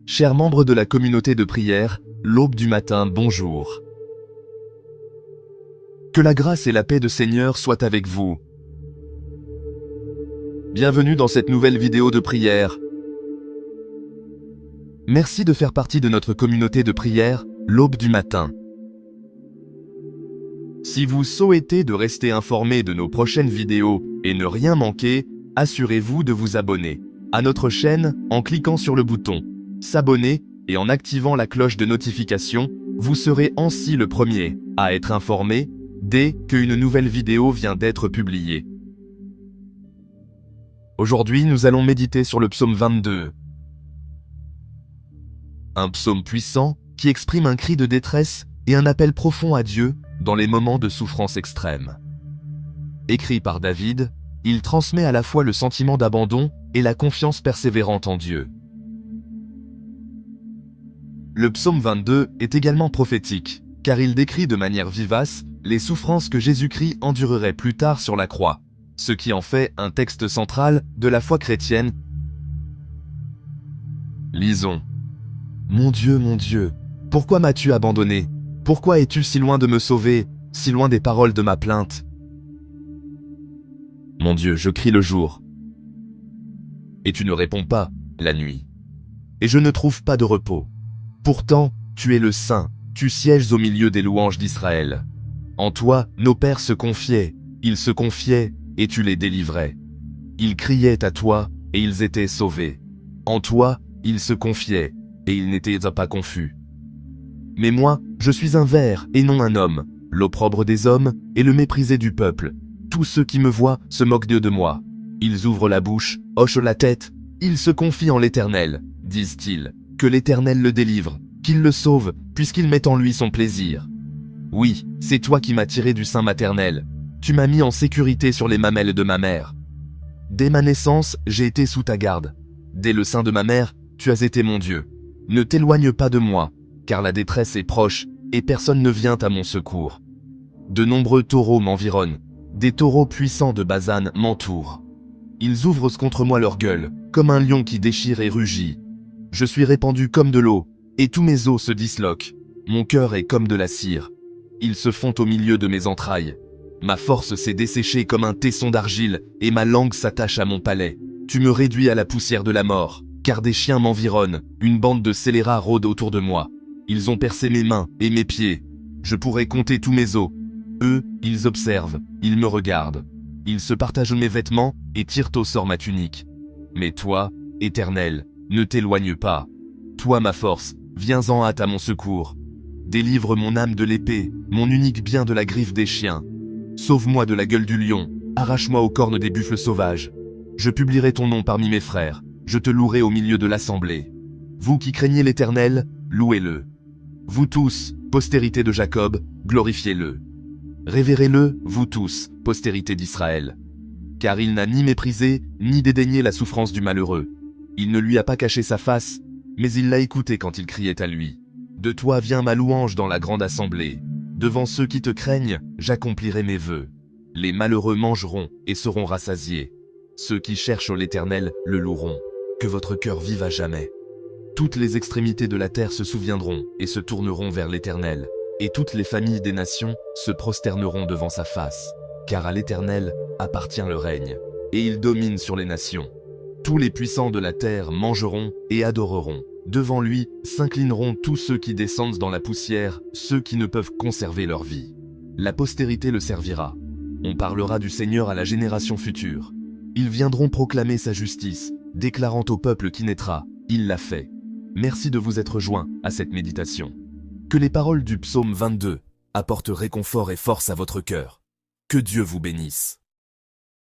Chers membres de la communauté de prière, l'aube du matin, bonjour. Que la grâce et la paix du Seigneur soient avec vous. Bienvenue dans cette nouvelle vidéo de prière. Merci de faire partie de notre communauté de prière, l'aube du matin. Si vous souhaitez de rester informé de nos prochaines vidéos et ne rien manquer, assurez-vous de vous abonner à notre chaîne en cliquant sur le bouton s'abonner et en activant la cloche de notification. Vous serez ainsi le premier à être informé dès qu'une nouvelle vidéo vient d'être publiée. Aujourd'hui, nous allons méditer sur le psaume 22. Un psaume puissant qui exprime un cri de détresse et un appel profond à Dieu dans les moments de souffrance extrême. Écrit par David, il transmet à la fois le sentiment d'abandon et la confiance persévérante en Dieu. Le psaume 22 est également prophétique, car il décrit de manière vivace les souffrances que Jésus-Christ endurerait plus tard sur la croix, ce qui en fait un texte central de la foi chrétienne. Lisons. Mon Dieu, pourquoi m'as-tu abandonné? Pourquoi es-tu si loin de me sauver, si loin des paroles de ma plainte? Mon Dieu, je crie le jour, et tu ne réponds pas la nuit, et je ne trouve pas de repos. Pourtant, tu es le Saint, tu sièges au milieu des louanges d'Israël. En toi, nos pères se confiaient, ils se confiaient, et tu les délivrais. Ils criaient à toi, et ils étaient sauvés. En toi, ils se confiaient, et ils n'étaient pas confus. Mais moi, je suis un ver et non un homme, l'opprobre des hommes et le méprisé du peuple. Tous ceux qui me voient se moquent de moi. Ils ouvrent la bouche, hochent la tête, ils se confient en l'Éternel, disent-ils. Que l'Éternel le délivre, qu'il le sauve, puisqu'il met en lui son plaisir. Oui, c'est toi qui m'as tiré du sein maternel. Tu m'as mis en sécurité sur les mamelles de ma mère. Dès ma naissance, j'ai été sous ta garde. Dès le sein de ma mère, tu as été mon Dieu. Ne t'éloigne pas de moi, car la détresse est proche, et personne ne vient à mon secours. De nombreux taureaux m'environnent. Des taureaux puissants de Basan m'entourent. Ils ouvrent contre moi leur gueule, comme un lion qui déchire et rugit. Je suis répandu comme de l'eau, et tous mes os se disloquent. Mon cœur est comme de la cire. Ils se font au milieu de mes entrailles. Ma force s'est desséchée comme un tesson d'argile, et ma langue s'attache à mon palais. Tu me réduis à la poussière de la mort, car des chiens m'environnent, une bande de scélérats rôde autour de moi. Ils ont percé mes mains et mes pieds. Je pourrais compter tous mes os. Eux, ils observent, ils me regardent. Ils se partagent mes vêtements et tirent au sort ma tunique. Mais toi, Éternel, ne t'éloigne pas. Toi ma force, viens en hâte à mon secours. Délivre mon âme de l'épée, mon unique bien de la griffe des chiens. Sauve-moi de la gueule du lion, arrache-moi aux cornes des buffles sauvages. Je publierai ton nom parmi mes frères, je te louerai au milieu de l'assemblée. Vous qui craignez l'Éternel, louez-le. Vous tous, postérité de Jacob, glorifiez-le. Révérez-le, vous tous, postérité d'Israël. Car il n'a ni méprisé, ni dédaigné la souffrance du malheureux. Il ne lui a pas caché sa face, mais il l'a écouté quand il criait à lui. De toi vient ma louange dans la grande assemblée. Devant ceux qui te craignent, j'accomplirai mes vœux. Les malheureux mangeront et seront rassasiés. Ceux qui cherchent l'Éternel le loueront. Que votre cœur vive à jamais. Toutes les extrémités de la terre se souviendront et se tourneront vers l'Éternel. Et toutes les familles des nations se prosterneront devant sa face. Car à l'Éternel appartient le règne, et il domine sur les nations. Tous les puissants de la terre mangeront et adoreront. Devant lui s'inclineront tous ceux qui descendent dans la poussière, ceux qui ne peuvent conserver leur vie. La postérité le servira. On parlera du Seigneur à la génération future. Ils viendront proclamer sa justice, déclarant au peuple qui naîtra, il l'a fait. Merci de vous être joints à cette méditation. Que les paroles du psaume 22 apportent réconfort et force à votre cœur. Que Dieu vous bénisse.